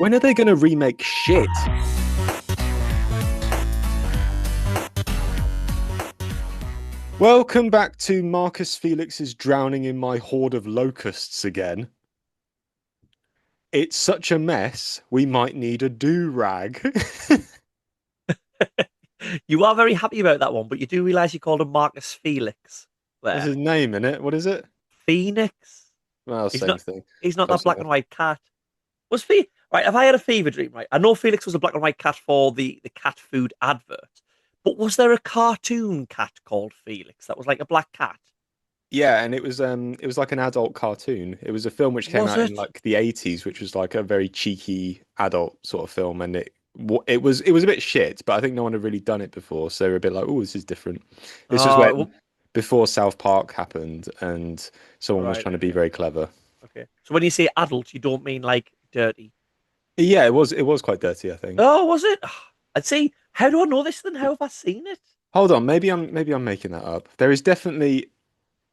When are they going to remake shit? Welcome back to Marcus Felix's Drowning in My Horde of Locusts again. It's such a mess, we might need a do-rag. You are very happy about that one, but you do realize you called him Marcus Felix That's there. his name, in it? What is it? Phoenix. Well, He's same not. thing. He's not that Close black enough. and white cat. Was Fe right? Have I had a fever dream? Right. I know Felix was a black and white cat for the cat food advert, but was there a cartoon cat called Felix that was like a black cat? Yeah, and it was like an adult cartoon. It was a film which came Was out in it? like the 80s, which was like a very cheeky adult sort of film, and it was a bit shit, but I think no one had really done it before, so they were a bit like, "Oh, this is different." This was when Oh, before South Park happened, and someone was right. trying to be Okay. very clever. Okay. So when you say adult, you don't mean like dirty. Yeah, it was quite dirty, I think. Oh, was it? I'd say. How do I know this? Then how have I seen it? Hold on, maybe I'm making that up. There is definitely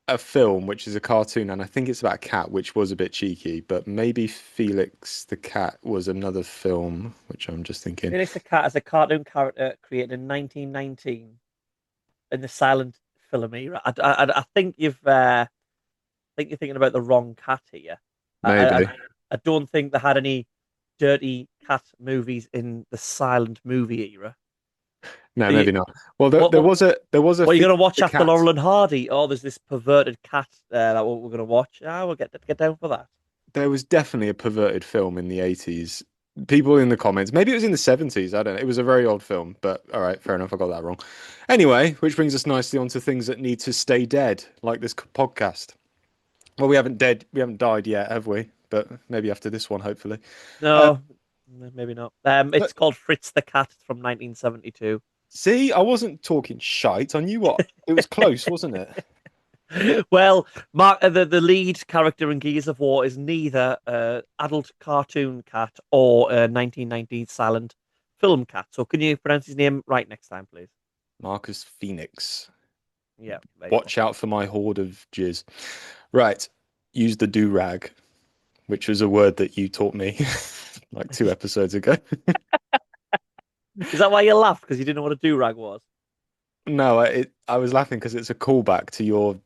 a film which is a cartoon, and I think it's about a cat, which was a bit cheeky, but maybe Felix the Cat was another film, which I'm just thinking. Felix the Cat is a cartoon character created in 1919 in the silent film era. I think you're thinking about the wrong cat here. I, I, Maybe. I don't think they had any dirty cat movies in the silent movie era. No, Are you, maybe not. Well, there, what, there what, was a what are you Felix going to watch the after Cat. Laurel and Hardy? Oh, there's this perverted cat that we're going to watch. Ah, we'll get down for that. There was definitely a perverted film in the 80s. People in the comments, maybe it was in the 70s, I don't know. It was a very old film, but all right, fair enough, I got that wrong. Anyway, which brings us nicely onto things that need to stay dead, like this podcast. Well, we haven't died yet, have we? But maybe after this one, hopefully. Uh, No, maybe not. It's but called Fritz the Cat from 1972. see, I wasn't talking shite. I knew what it was close, wasn't it? Well, Mark, the lead character in Gears of War is neither adult cartoon cat or a 1990s silent film cat. So can you pronounce his name right next time, please? Marcus Phoenix. Yeah, there you go. Watch out for my horde of jizz. Right, use the do rag, which was a word that you taught me like 2 episodes ago. Is that why you laughed? Because you didn't know what a do-rag was? No, I was laughing because it's a callback to your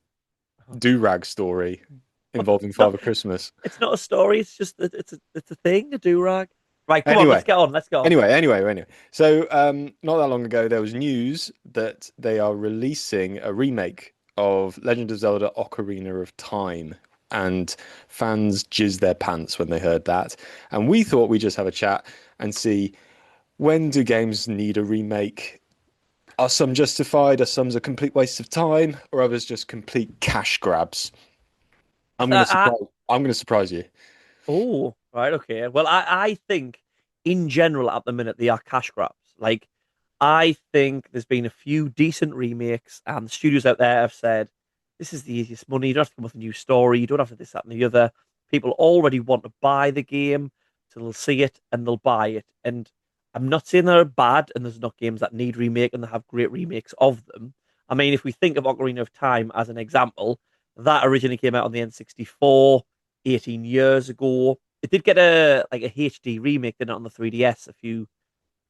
do rag story What? involving Father Christmas. It's not a story. It's just it's a thing, a do-rag. Right, come on, let's Anyway, get on. Let's go. anyway. So, not that long ago, there was news that they are releasing a remake of Legend of Zelda Ocarina of Time, and fans jizzed their pants when they heard that. And we thought we'd just have a chat and see, when do games need a remake? Are some justified? Are some a complete waste of time? Or are others just complete cash grabs? I'm gonna Uh, I, surprise. I'm gonna surprise you. oh, right, okay. Well, I think in general at the minute they are cash grabs. Like, I think there's been a few decent remakes, and the studios out there have said, this is the easiest money. You don't have to come up with a new story. You don't have to this, that, and the other. People already want to buy the game, so they'll see it and they'll buy it. And I'm not saying they're bad, and there's not games that need remake, and they have great remakes of them. I mean, if we think of Ocarina of Time as an example, that originally came out on the N64 18 years ago. It did get a HD remake, didn't it, on the 3DS a few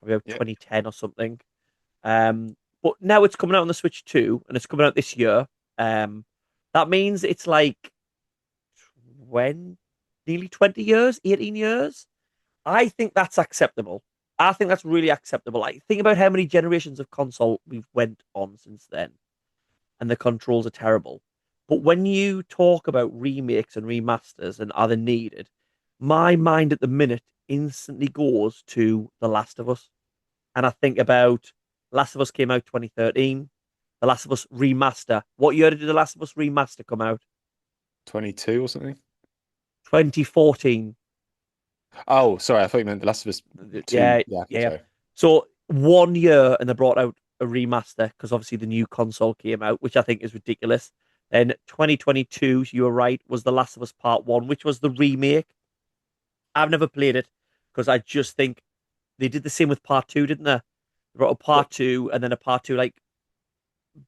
about Yeah. 2010 or something. But now it's coming out on the Switch too, and it's coming out this year. Um, that means it's like when nearly 20 years, 18 years. I think that's acceptable. I think that's really acceptable. Like, think about how many generations of console we've went on since then, and the controls are terrible. But when you talk about remakes and remasters and are they needed, my mind at the minute instantly goes to The Last of Us. And I think about Last of Us came out 2013. The Last of Us remaster. What year did The Last of Us remaster come out? 22 or something. 2014. Oh, sorry, I thought you meant The Last of Us 2. Yeah, Yeah, yeah. sorry. So 1 year, and they brought out a remaster because obviously the new console came out, which I think is ridiculous. Then 2022, you were right, was The Last of Us Part 1, which was the remake. I've never played it because I just think they did the same with Part 2, didn't they? They brought a Well, Part 2 and then a Part 2, like,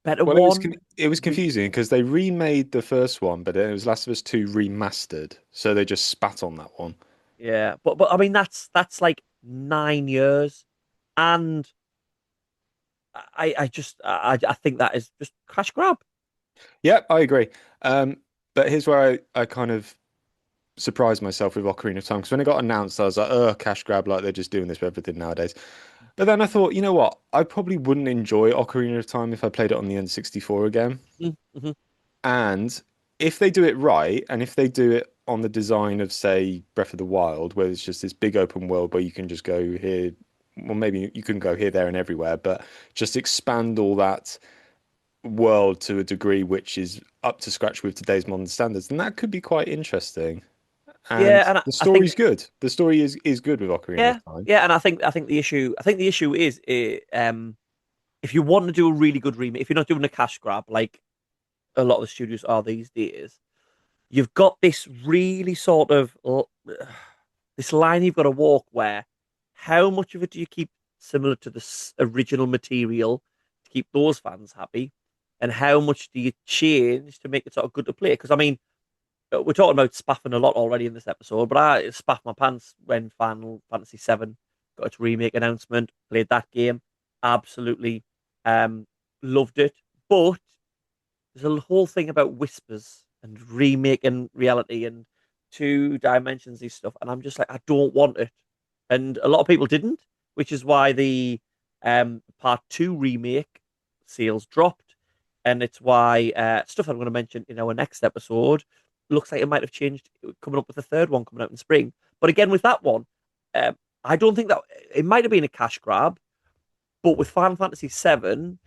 better well, it was one. it was confusing because they remade the first one, but it was Last of Us 2 remastered, so they just spat on that one. Yeah, but I mean that's like 9 years, and I think that is just cash grab. Yeah, I agree. Um, but here's where I kind of surprised myself with Ocarina of Time because when it got announced, I was like, oh, cash grab, like they're just doing this with everything nowadays. But then I thought, you know what? I probably wouldn't enjoy Ocarina of Time if I played it on the N64 again. Mm-hmm. And if they do it right, and if they do it on the design of, say, Breath of the Wild, where it's just this big open world where you can just go here, well, maybe you can go here, there, and everywhere, but just expand all that world to a degree which is up to scratch with today's modern standards, then that could be quite interesting. And Yeah, and the I think story's good. The story is good with Ocarina of yeah, Time. yeah, and I think the issue is if you want to do a really good remake, if you're not doing a cash grab like a lot of the studios are these days, you've got this really sort of this line you've got to walk where how much of it do you keep similar to the original material to keep those fans happy, and how much do you change to make it sort of good to play? Because I mean, we're talking about spaffing a lot already in this episode, but I spaffed my pants when Final Fantasy VII got its remake announcement. Played that game, absolutely um, loved it. But there's a whole thing about whispers and remaking reality and two dimensions and stuff, and I'm just like, I don't want it. And a lot of people didn't, which is why the part two remake sales dropped, and it's why stuff I'm going to mention in our next episode looks like it might have changed coming up with the third one coming out in spring. But again, with that one, I don't think that it might have been a cash grab, but with Final Fantasy VII,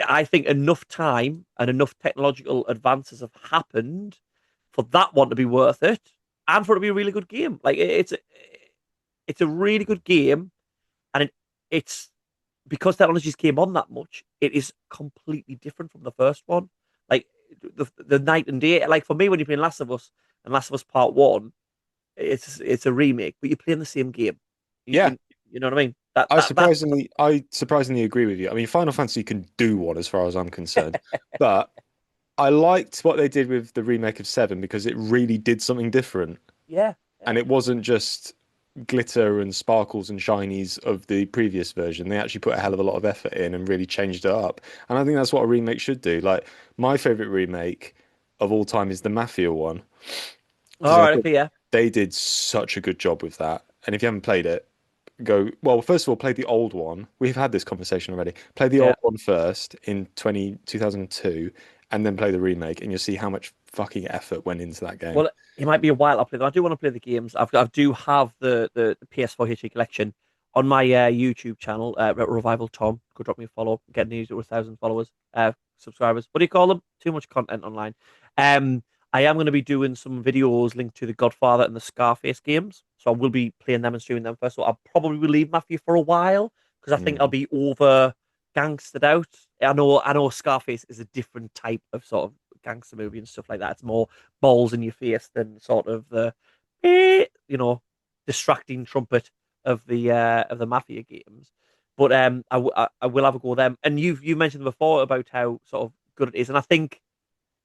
I think enough time and enough technological advances have happened for that one to be worth it, and for it to be a really good game. Like it's a really good game, and it's because technologies came on that much. It is completely different from the first one. Like the night and day. Like for me, when you're playing Last of Us and Last of Us Part One, it's a remake, but you're playing the same game. You, Yeah, you, you know what I mean? That's I surprisingly agree with you. I mean, Final Fantasy can do one as far as I'm concerned, but I liked what they did with the remake of Seven because it really did something different, yeah, and yeah. it wasn't just glitter and sparkles and shinies of the previous version. They actually put a hell of a lot of effort in and really changed it up. And I think that's what a remake should do. Like my favorite remake of all time is the Mafia one because All I right, think okay, yeah, they did such a good job with that. And if you haven't played it, go, well, first of all, play the old one. We've had this conversation already. Play the yeah. old one first in 2002, and then play the remake, and you'll see how much fucking effort went into that game. Well, it might be a while I'll play them. I do want to play the games. I do have the PS4 HD collection on my YouTube channel, Revival Tom. Go drop me a follow. Get news to 1,000 followers, subscribers. What do you call them? Too much content online. Um, I am going to be doing some videos linked to the Godfather and the Scarface games, so I will be playing them and streaming them first. So I'll probably leave Mafia for a while because I think I'll Mm. be over gangstered out. I know Scarface is a different type of sort of gangster movie and stuff like that. It's more balls in your face than sort of the distracting trumpet of the mafia games. But I will have a go at them. And you mentioned before about how sort of good it is, and I think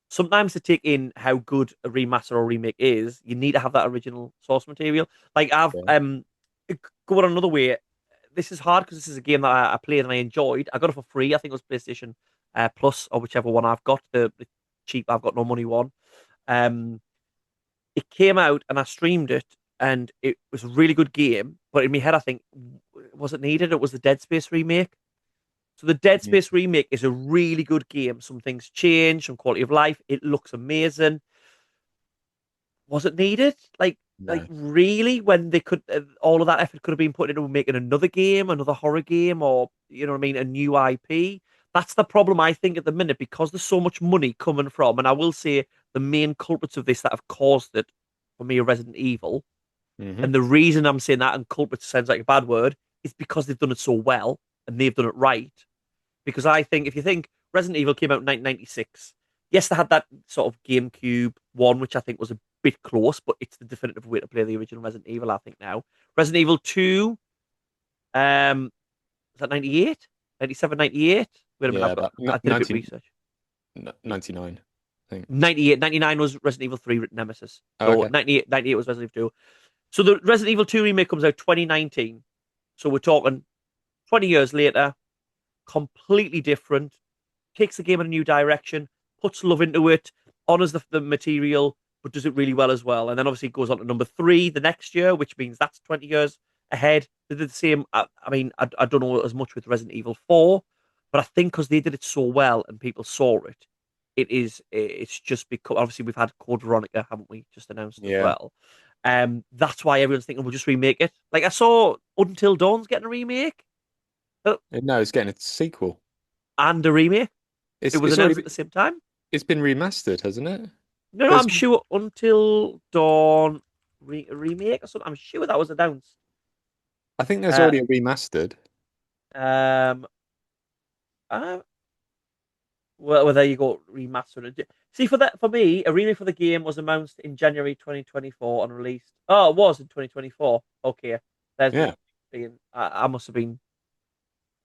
sometimes to take in how good a remaster or remake is, you need to have that original source material. Like I've Yeah. going on another way. This is hard because this is a game that I played and I enjoyed. I got it for free. I think it was PlayStation Plus or whichever one I've got. The cheap I've got no money one. Um, it came out and I streamed it, and it was a really good game. But in my head, I think was it needed? It was the Dead Space remake. So the Dead Mm. Space remake is a really good game. Some things change, some quality of life. It looks amazing. Was it needed? Like No. really, when they could all of that effort could have been put into making another game, another horror game, or you know what I mean, a new IP. That's the problem I think at the minute because there's so much money coming from, and I will say the main culprits of this that have caused it for me are Resident Evil. Hmm. And the reason I'm saying that, and culprits sounds like a bad word, is because they've done it so well and they've done it right. Because I think if you think Resident Evil came out in 1996, yes, they had that sort of GameCube one, which I think was a bit close, but it's the definitive way to play the original Resident Evil, I think now. Resident Evil 2, was that 98? 97, 98? Wait a minute, Yeah, about I did a bit of 19, research. 99, I think. 98, 99 was Resident Evil 3 Nemesis. Oh, So okay. 98 was Resident Evil 2. So the Resident Evil 2 remake comes out 2019. So we're talking 20 years later, completely different, takes the game in a new direction, puts love into it, honors the material, but does it really well as well. And then obviously it goes on to number three the next year, which means that's 20 years ahead. They did the same. I mean, I don't know as much with Resident Evil 4, but I think because they did it so well and people saw it, it's just because obviously we've had Code Veronica, haven't we, just announced as Yeah. well. That's why everyone's thinking we'll just remake it. Like I saw Until Dawn's getting a remake No, it's getting a sequel. and a remake. It was It's already announced at the same time. it's been remastered, hasn't it? No, There's I'm sure Until Dawn remake or something. I'm sure that was announced. I think there's Uh, already a remastered. um, uh, well, there you go, remastered. See, for me, a remake for the game was announced in January 2024 and released. Oh, it was in 2024. Okay, there's Yeah. me being. I must have been.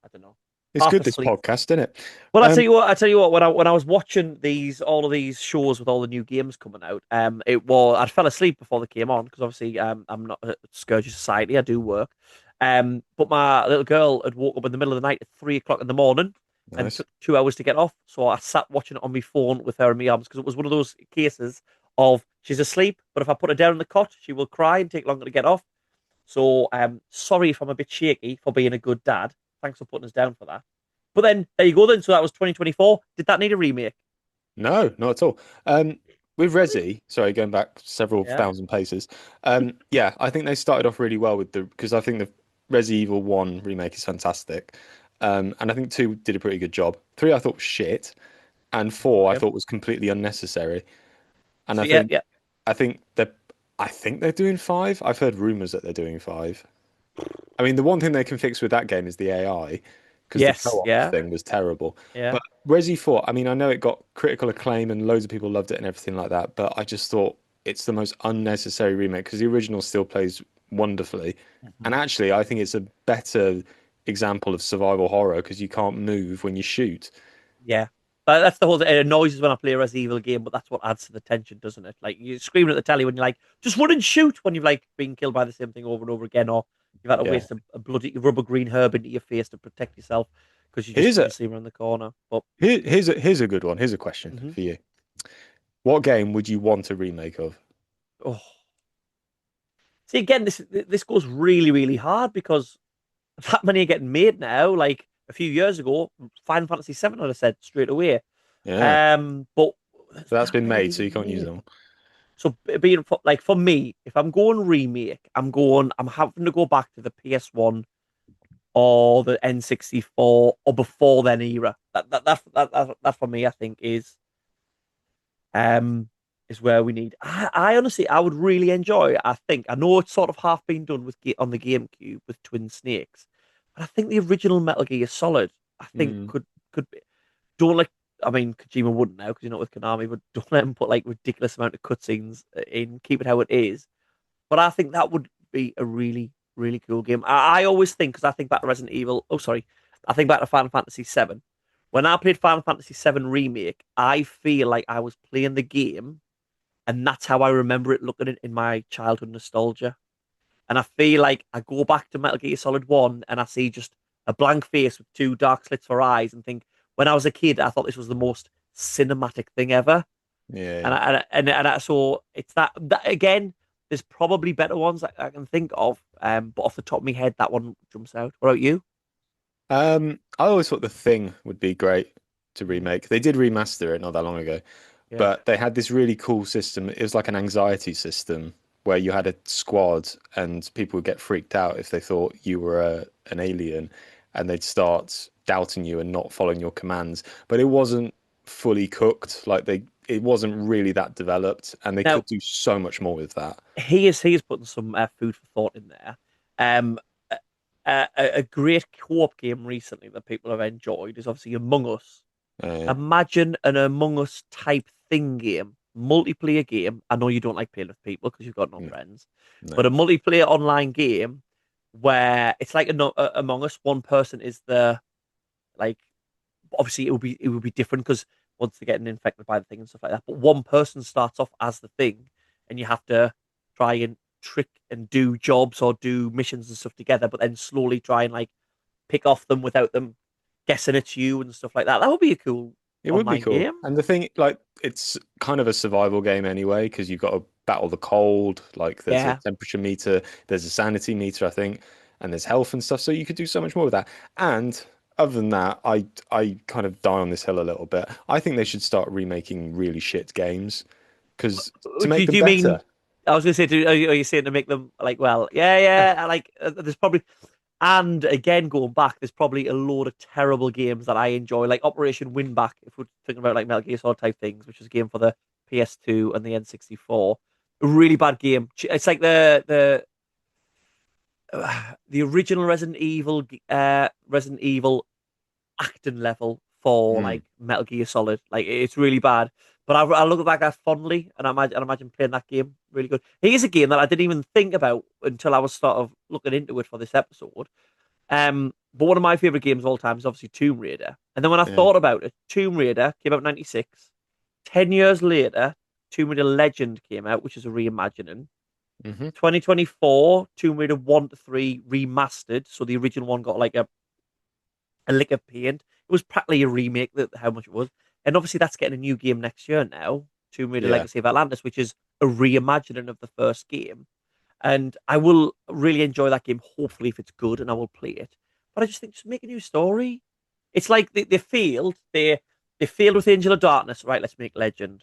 I don't know, It's half good this asleep. podcast, isn't it? Well, Um I tell you what, when I was watching all of these shows with all the new games coming out, I fell asleep before they came on because obviously I'm not a Scourge of Society, I do work. But my little girl had woke up in the middle of the night at 3 o'clock in the morning and nice. took 2 hours to get off. So I sat watching it on my phone with her in my arms because it was one of those cases of she's asleep, but if I put her down in the cot, she will cry and take longer to get off. So sorry if I'm a bit shaky for being a good dad. Thanks for putting us down for that. But then there you go then. So that was 2024. Did that need a remake? No, not at all. With Resi, sorry, going back several Yeah. thousand paces. Yeah, I think they started off really well with the because I think the Resi Evil 1 remake is fantastic. And I think 2 did a pretty good job. 3 I thought was shit, and 4 I Okay. thought was completely unnecessary. And So yeah, yeah, I think I think they're doing 5. I've heard rumors that they're doing 5. I mean, the one thing they can fix with that game is the AI, because the yes, co-op yeah, thing was terrible. yeah, But Resi 4, I mean, I know it got critical acclaim and loads of people loved it and everything like that, but I just thought it's the most unnecessary remake because the original still plays wonderfully. And hmm actually, I think it's a better example of survival horror because you can't move when you shoot. yeah. But that's the whole thing. It annoys us when I play a Resident Evil game, but that's what adds to the tension, doesn't it? Like you're screaming at the telly when you're like, just run and shoot when you've like been killed by the same thing over and over again, or you've had to Yeah. waste a bloody rubber green herb into your face to protect yourself because Here's you a just see around the corner. But here's a good one. Here's a question mhm. for you. What game would you want a remake of? Oh, see again, this goes really hard because that many are getting made now. Like a few years ago, Final Fantasy VII, I'd have said straight away. Yeah. But there's So that's that been many made, so you being can't use made. them. So being like for me, if I'm going remake, I'm having to go back to the PS1 or the N64 or before then era. That for me, I think um is where we need. I honestly, I would really enjoy. I think I know it's sort of half been done with on the GameCube with Twin Snakes, but I think the original Metal Gear Solid, I think Mm. could be, don't like. I mean, Kojima wouldn't now because you're not with Konami, but don't let him put like ridiculous amount of cutscenes in. Keep it how it is. But I think that would be a really cool game. I always think because I think back to Resident Evil. Oh, sorry, I think back to Final Fantasy VII. When I played Final Fantasy VII Remake, I feel like I was playing the game, and that's how I remember it looking in my childhood nostalgia. And I feel like I go back to Metal Gear Solid 1 and I see just a blank face with two dark slits for eyes and think, when I was a kid, I thought this was the most cinematic thing ever. Yeah. So it's that again, there's probably better ones I can think of. But off the top of my head, that one jumps out. What about you? I always thought The Thing would be great to Mm, remake. They did remaster it not that long ago, yeah. but they had this really cool system. It was like an anxiety system where you had a squad and people would get freaked out if they thought you were an alien and they'd start doubting you and not following your commands. But it wasn't fully cooked. It wasn't really that developed, and they Now could do so much more with that. he is putting some food for thought in there. Um, a great co-op game recently that people have enjoyed is obviously Among Us. Yeah. Imagine an Among Us type thing game, multiplayer game. I know you don't like playing with people because you've got no No, friends, no. but a multiplayer online game where it's like Among Us. One person is the like. Obviously, it would be different because once they're getting infected by the thing and stuff like that. But one person starts off as the thing, and you have to try and trick and do jobs or do missions and stuff together, but then slowly try and like pick off them without them guessing it's you and stuff like that. That would be a cool It would be online cool. game. And the thing, like, it's kind of a survival game anyway, because you've got to battle the cold. Like, there's a Yeah. temperature meter, there's a sanity meter, I think, and there's health and stuff. So you could do so much more with that. And other than that, I kind of die on this hill a little bit. I think they should start remaking really shit games because to make Do them you better. mean? I was going to say, are you saying to make them like, well, yeah, Yeah. yeah, like there's probably, and again going back, there's probably a load of terrible games that I enjoy, like Operation Winback, if we're thinking about like Metal Gear Solid type things, which is a game for the PS2 and the N64. A really bad game. It's like the original Resident Evil acting level for Mm, like Metal Gear Solid. Like it's really bad. But I look back at that fondly, and I imagine playing that game really good. Here's a game that I didn't even think about until I was sort of looking into it for this episode. But one of my favorite games of all time is obviously Tomb Raider. And then when I yeah. thought about it, Tomb Raider came out in '96. 10 years later, Tomb Raider Legend came out, which is a reimagining. Hmm. 2024, Tomb Raider 1 to 3 remastered. So the original one got like a lick of paint. It was practically a remake, that how much it was. And obviously, that's getting a new game next year now, Tomb Raider Yeah. Legacy of Atlantis, which is a reimagining of the first game. And I will really enjoy that game, hopefully, if it's good, and I will play it. But I just think, just make a new story. It's like they failed. They failed with Angel of Darkness. Right, let's make Legend.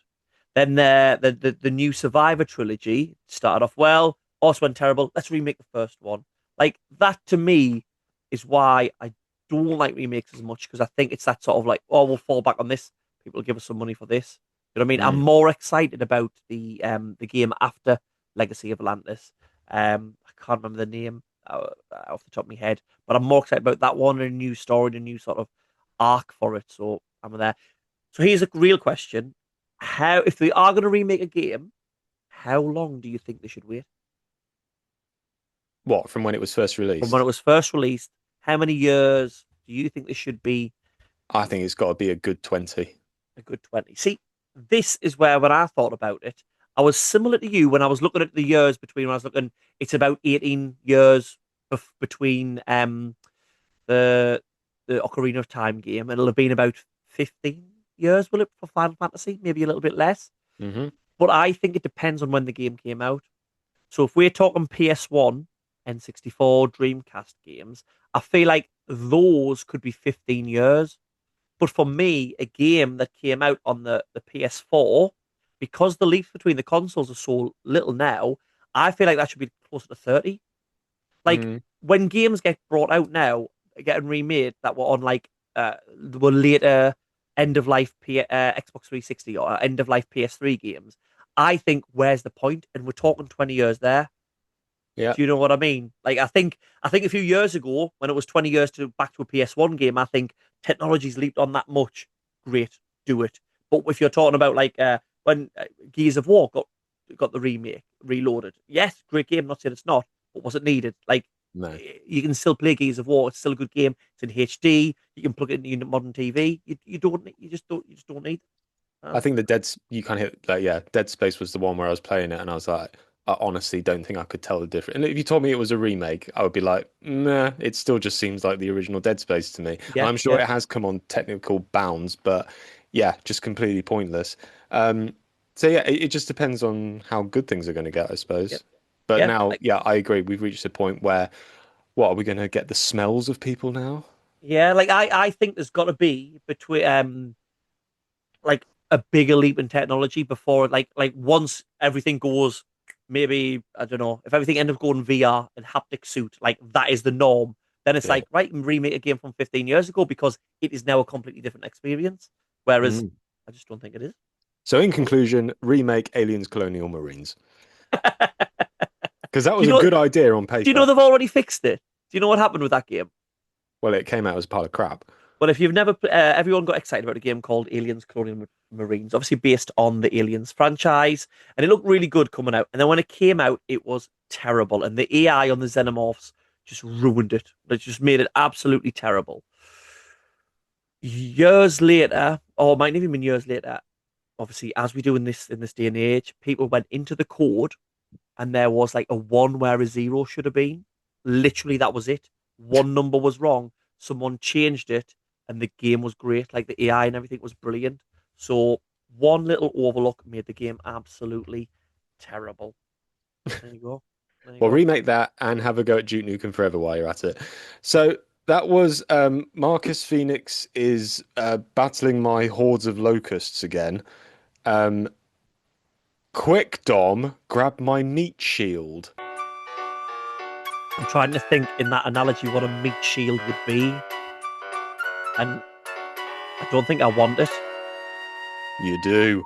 Then the new Survivor trilogy started off well, also went terrible. Let's remake the first one. Like that to me is why I don't like remakes as much because I think it's that sort of like, oh, we'll fall back on this. People give us some money for this. You know what I mean? I'm Mm. more excited about the game after Legacy of Atlantis. I can't remember the name off the top of my head, but I'm more excited about that one and a new story and a new sort of arc for it. So I'm there. So here's a real question: How, if they are going to remake a game, how long do you think they should wait What, from when it was first from when it released? was first released? How many years do you think they should be? I think it's got to be a good 20. A good 20. See, this is where when I thought about it, I was similar to you when I was looking at the years between. When I was looking, it's about 18 years between the the Ocarina of Time game. It'll have been about 15 years, will it, for Final Fantasy? Maybe a little bit less. Hmm. But I think it depends on when the game came out. So if we're talking PS1, N64, Dreamcast games, I feel like those could be 15 years. But for me, a game that came out on the PS4, because the leaps between the consoles are so little now, I feel like that should be closer to 30. Like Mm. when games get brought out now, getting remade that were on like were later end of life Xbox 360 or end of life PS3 games, I think where's the point? And we're talking 20 years there. Yeah. Do you know what I mean? Like I think a few years ago when it was 20 years to back to a PS1 game, I think technology's leaped on that much. Great, do it. But if you're talking about like when Gears of War got the remake, reloaded, yes, great game. Not saying it's not, but was it needed? Like No. you can still play Gears of War. It's still a good game. It's in HD. You can plug it into your modern TV. You just don't need it. I think the you kind of hit like, yeah, Dead Space was the one where I was playing it and I was like, I honestly don't think I could tell the difference. And if you told me it was a remake, I would be like, nah, it still just seems like the original Dead Space to me. And Yeah, I'm sure yeah, it has come on technical bounds, but yeah, just completely pointless. Um, so yeah, it just depends on how good things are going to get, I yeah, suppose. But yeah. now, yeah, I agree. We've reached a point where, what, are we going to get the smells of people now? Yeah, like I think there's got to be between like a bigger leap in technology before like once everything goes maybe I don't know if everything ends up going VR and haptic suit like that is the norm then it's Yeah. like right remake a game from 15 years ago because it is now a completely different experience whereas Mm. I just don't think it is. So in So conclusion, remake Aliens Colonial Marines. Because that do was you a know good idea on do you know paper. they've already fixed it? Do you know what happened with that game? Well, it came out as a pile of crap. Well, if you've never, everyone got excited about a game called Aliens Colonial Marines, obviously based on the Aliens franchise, and it looked really good coming out. And then when it came out, it was terrible, and the AI on the Xenomorphs just ruined it. It just made it absolutely terrible. Years later, or it might not even been years later, obviously, as we do in this day and age, people went into the code and there was like a one where a zero should have been. Literally, that was it. One number was wrong. Someone changed it, and the game was great. Like the AI and everything was brilliant. So one little overlook made the game absolutely terrible. There you go. There you Well, go. remake that and have a go at Duke Nukem Forever while you're at it. So that was Marcus Phoenix is battling my hordes of locusts again. Um, Quick Dom, grab my meat shield. I'm trying to think in that analogy what a meat shield would be, and I don't think I want it. You do.